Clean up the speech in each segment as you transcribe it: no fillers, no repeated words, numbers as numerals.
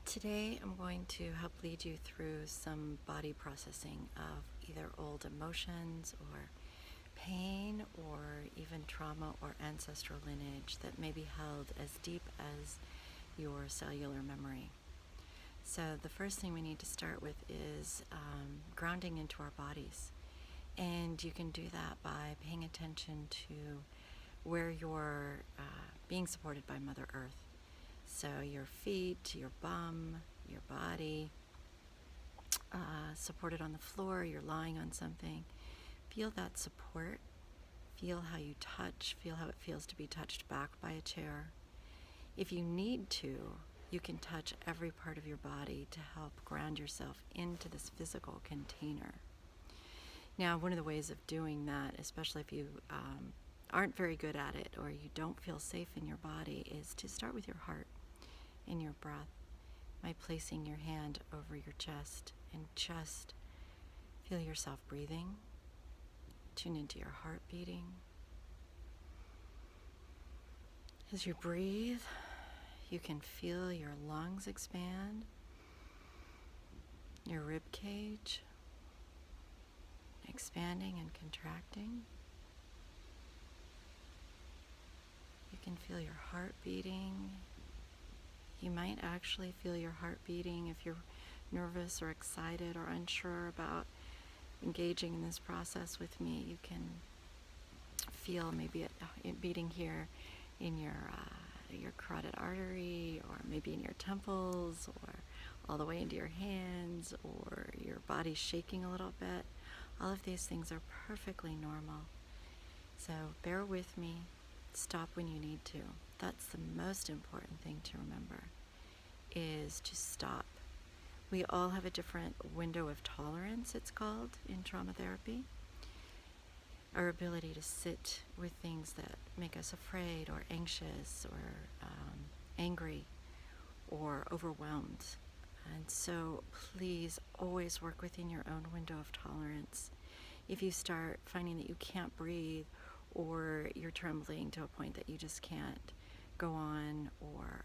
Today I'm going to help lead you through some body processing of either old emotions or pain or even trauma or ancestral lineage that may be held as deep as your cellular memory. So the first thing we need to start with is grounding into our bodies. And you can do that by paying attention to where you're being supported by Mother Earth. So your feet, your bum, your body, supported on the floor, you're lying on something. Feel that support. Feel how you touch. Feel how it feels to be touched back by a chair. If you need to, you can touch every part of your body to help ground yourself into this physical container. Now, one of the ways of doing that, especially if you aren't very good at it or you don't feel safe in your body, is to start with your heart and your breath by placing your hand over your chest and just feel yourself breathing. Tune into your heart beating. As you breathe, you can feel your lungs expand, your rib cage expanding and contracting. You can feel your heart beating. You might actually feel your heart beating if you're nervous or excited or unsure about engaging in this process with me. You can feel maybe it beating here in your carotid artery, or maybe in your temples, or all the way into your hands, or your body shaking a little bit. All of these things are perfectly normal. So bear with me. Stop when you need to. That's the most important thing to remember, is to stop. We all have a different window of tolerance, it's called, in trauma therapy. Our ability to sit with things that make us afraid or anxious or angry or overwhelmed. And so please always work within your own window of tolerance. If you start finding that you can't breathe, or you're trembling to a point that you just can't go on, or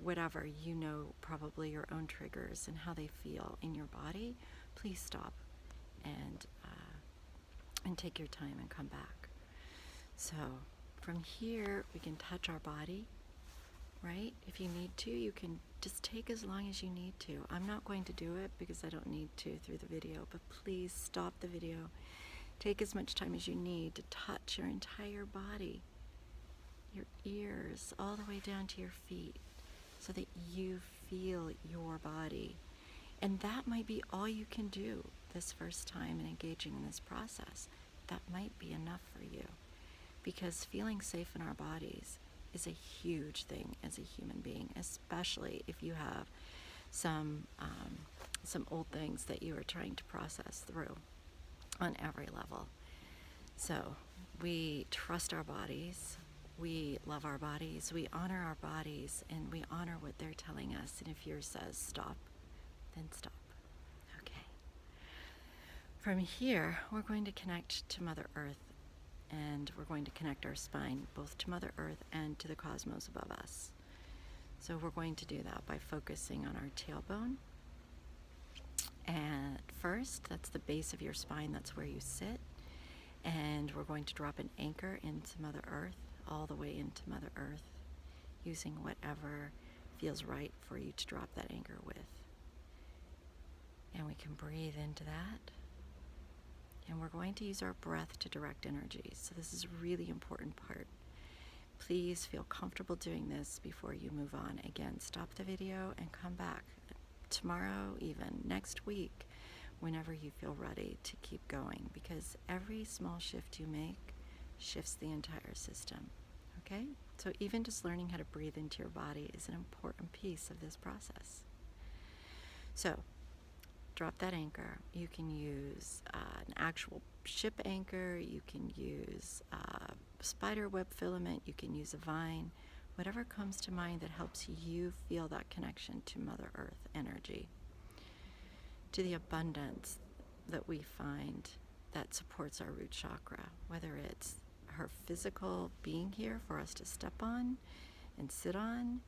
whatever, you know probably your own triggers and how they feel in your body, please stop and take your time and come back. So from here, we can touch our body, right? If you need to, you can just take as long as you need to. I'm not going to do it because I don't need to through the video, but please stop the video. Take as much time as you need to touch your entire body, your ears, all the way down to your feet, so that you feel your body. And that might be all you can do this first time in engaging in this process. That might be enough for you, because feeling safe in our bodies is a huge thing as a human being, especially if you have some old things that you are trying to process through on every level. So we trust our bodies, we love our bodies, we honor our bodies, and we honor what they're telling us. And if yours says stop, then stop. Okay. From here, we're going to connect to Mother Earth, and we're going to connect our spine both to Mother Earth and to the cosmos above us. So we're going to do that by focusing on our tailbone. And first, that's the base of your spine, that's where you sit. And we're going to drop an anchor into Mother Earth, all the way into Mother Earth, using whatever feels right for you to drop that anchor with. And we can breathe into that. And we're going to use our breath to direct energy. So this is a really important part. Please feel comfortable doing this before you move on. Again, stop the video and come back tomorrow, even next week, whenever you feel ready to keep going, because every small shift you make shifts the entire system. Okay? So even just learning how to breathe into your body is an important piece of this process. So drop that anchor. You can use an actual ship anchor, you can use spider web filament, you can use a vine, whatever comes to mind that helps you feel that connection to Mother Earth energy, to the abundance that we find that supports our root chakra, whether it's her physical being here for us to step on and sit on,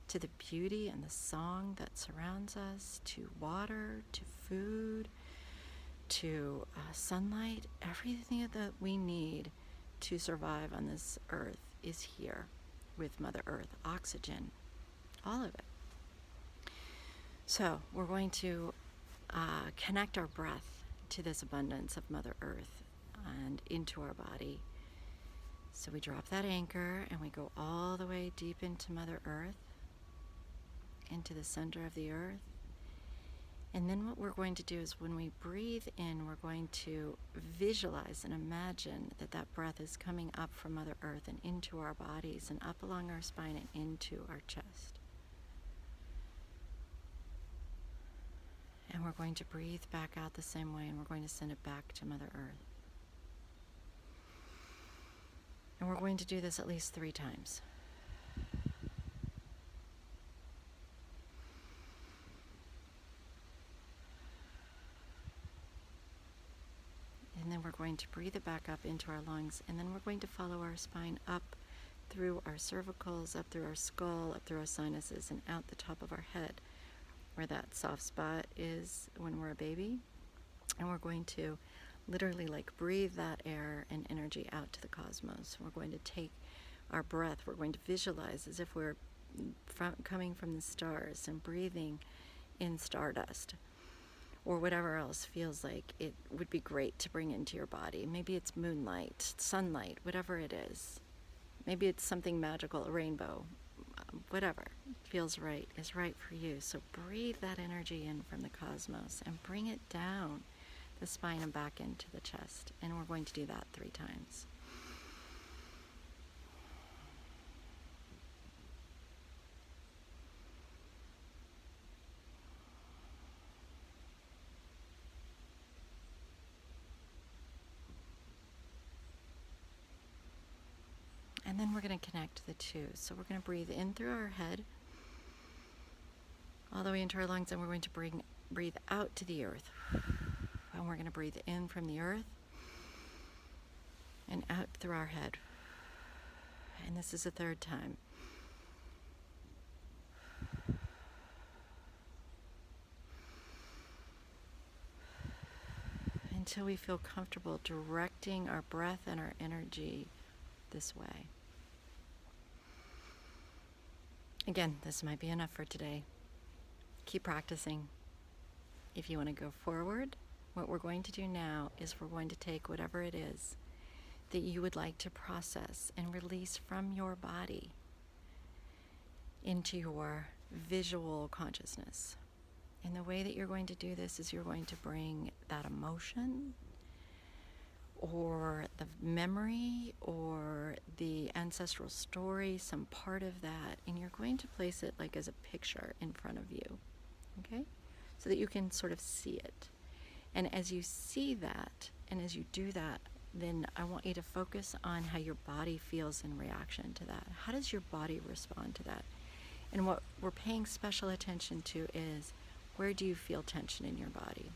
to the beauty and the song that surrounds us, to water, to food, to sunlight. Everything that we need to survive on this earth is here with Mother Earth. Oxygen, all of it. So we're going to connect our breath to this abundance of Mother Earth and into our body. So we drop that anchor and we go all the way deep into Mother Earth, into the center of the earth. And then what we're going to do is when we breathe in, we're going to visualize and imagine that that breath is coming up from Mother Earth and into our bodies and up along our spine and into our chest. And we're going to breathe back out the same way, and we're going to send it back to Mother Earth. And we're going to do this at least 3 times. And then we're going to breathe it back up into our lungs, and then we're going to follow our spine up through our cervicals, up through our skull, up through our sinuses, and out the top of our head, where that soft spot is when we're a baby. And we're going to literally breathe that air and energy out to the cosmos. We're going to take our breath, we're going to visualize as if we're coming from the stars and breathing in stardust, or whatever else feels like it would be great to bring into your body. Maybe it's moonlight, sunlight, whatever it is. Maybe it's something magical, a rainbow, whatever feels right is right for you. So breathe that energy in from the cosmos and bring it down the spine and back into the chest. And we're going to do that 3 times. And then we're going to connect the two. So we're going to breathe in through our head, all the way into our lungs, and we're going to breathe out to the earth. And we're going to breathe in from the earth and out through our head. And this is the 3rd time. Until we feel comfortable directing our breath and our energy this way. Again, this might be enough for today. Keep practicing. If you want to go forward, what we're going to do now is we're going to take whatever it is that you would like to process and release from your body into your visual consciousness. And the way that you're going to do this is you're going to bring that emotion or the memory or the ancestral story, some part of that, and you're going to place it as a picture in front of you, okay? So that you can sort of see it. And as you see that, and as you do that, then I want you to focus on how your body feels in reaction to that. How does your body respond to that? And what we're paying special attention to is, where do you feel tension in your body?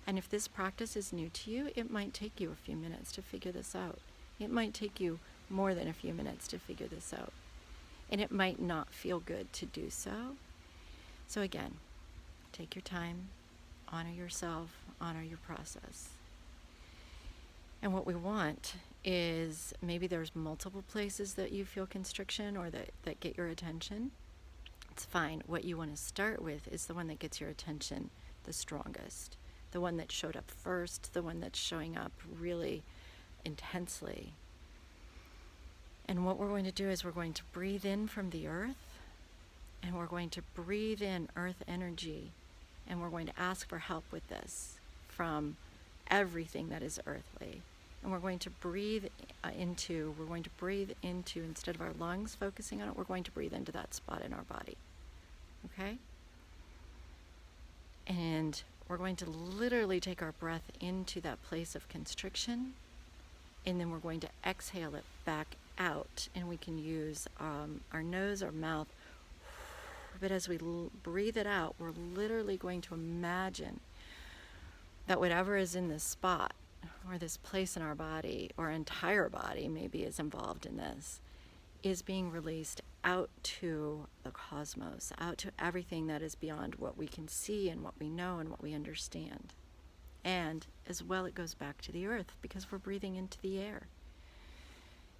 And if this practice is new to you, it might take you a few minutes to figure this out. It might take you more than a few minutes to figure this out. And it might not feel good to do so. So again, take your time, honor yourself, honor your process. And what we want is, maybe there's multiple places that you feel constriction or that get your attention. It's fine. What you want to start with is the one that gets your attention the strongest. The one that showed up first, the one that's showing up really intensely. And what we're going to do is we're going to breathe in from the earth, and we're going to breathe in earth energy, and we're going to ask for help with this from everything that is earthly. And we're going to breathe into, instead of our lungs focusing on it, we're going to breathe into that spot in our body. Okay? And we're going to literally take our breath into that place of constriction, and then we're going to exhale it back out. And we can use our nose or mouth, but as we breathe it out, we're literally going to imagine that whatever is in this spot, or this place in our body, or entire body maybe is involved in this, is being released out to the cosmos, out to everything that is beyond what we can see and what we know and what we understand. And as well, it goes back to the earth because we're breathing into the air.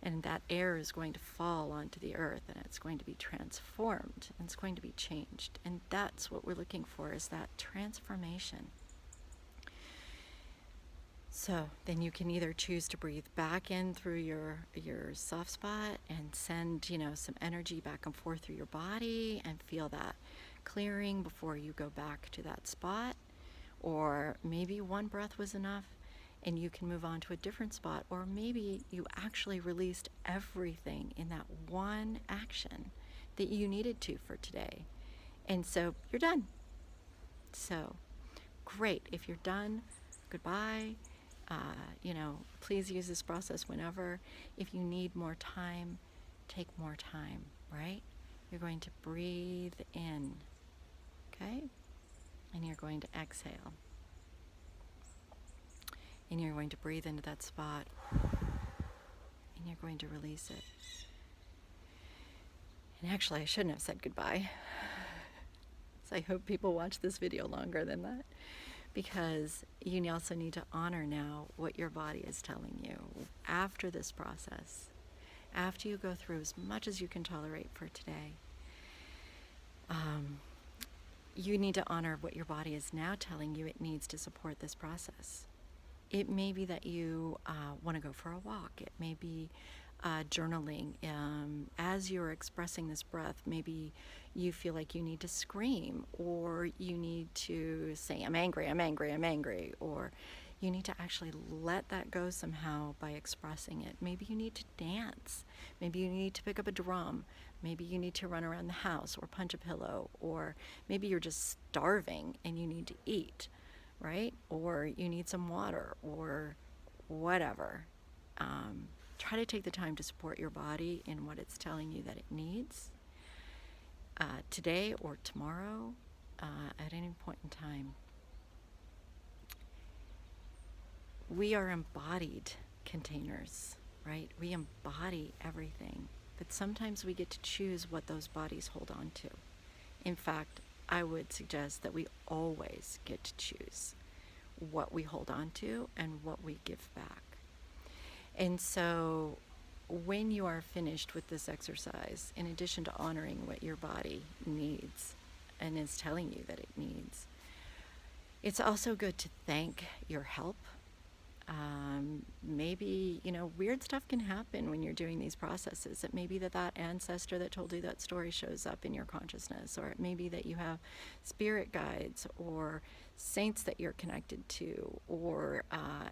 And that air is going to fall onto the earth, and it's going to be transformed, and it's going to be changed. And that's what we're looking for, is that transformation. So then you can either choose to breathe back in through your soft spot and send, some energy back and forth through your body and feel that clearing before you go back to that spot. Or maybe one breath was enough and you can move on to a different spot. Or maybe you actually released everything in that one action that you needed to for today. And so you're done. So great. If you're done, goodbye. Please use this process whenever. If you need more time, take more time, right? You're going to breathe in, okay? And you're going to exhale. And you're going to breathe into that spot. And you're going to release it. And actually, I shouldn't have said goodbye. So I hope people watch this video longer than that. Because you also need to honor now what your body is telling you after this process. After you go through as much as you can tolerate for today, you need to honor what your body is now telling you it needs to support this process. It may be that you want to go for a walk. It may be journaling. As you're expressing this breath, maybe you feel like you need to scream, or you need to say, I'm angry, I'm angry, I'm angry, or you need to actually let that go somehow by expressing it. Maybe you need to dance. Maybe you need to pick up a drum. Maybe you need to run around the house or punch a pillow, or maybe you're just starving and you need to eat, right? Or you need some water or whatever. Try to take the time to support your body in what it's telling you that it needs today or tomorrow, at any point in time. We are embodied containers, right? We embody everything, but sometimes we get to choose what those bodies hold on to. In fact, I would suggest that we always get to choose what we hold on to and what we give back. And so when you are finished with this exercise, in addition to honoring what your body needs and is telling you that it needs, it's also good to thank your help. Maybe, weird stuff can happen when you're doing these processes. It may be that ancestor that told you that story shows up in your consciousness, or it may be that you have spirit guides or saints that you're connected to, or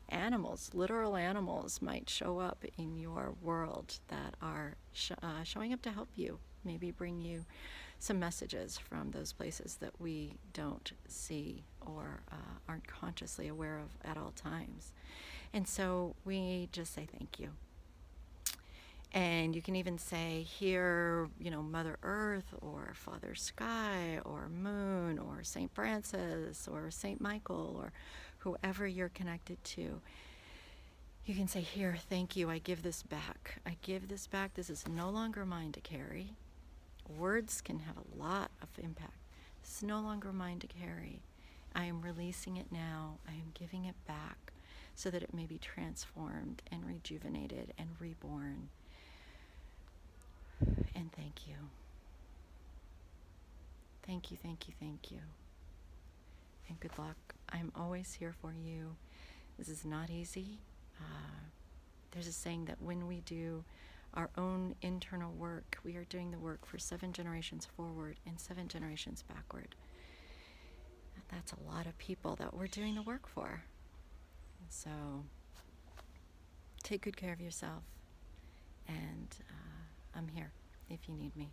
animals, literal animals might show up in your world that are showing up to help you, maybe bring you some messages from those places that we don't see or aren't consciously aware of at all times. And so we just say thank you. And you can even say, here, Mother Earth, or Father Sky, or Moon, or St. Francis, or St. Michael, or whoever you're connected to. You can say, here, thank you, I give this back. I give this back. This is no longer mine to carry. Words can have a lot of impact. It's no longer mine to carry. I am releasing it now. I am giving it back so that it may be transformed and rejuvenated and reborn. And thank you. Thank you, thank you, thank you. And good luck. I'm always here for you. This is not easy. There's a saying that when we do our own internal work, we are doing the work for 7 generations forward and 7 generations backward. That's a lot of people that we're doing the work for. So take good care of yourself, and I'm here if you need me.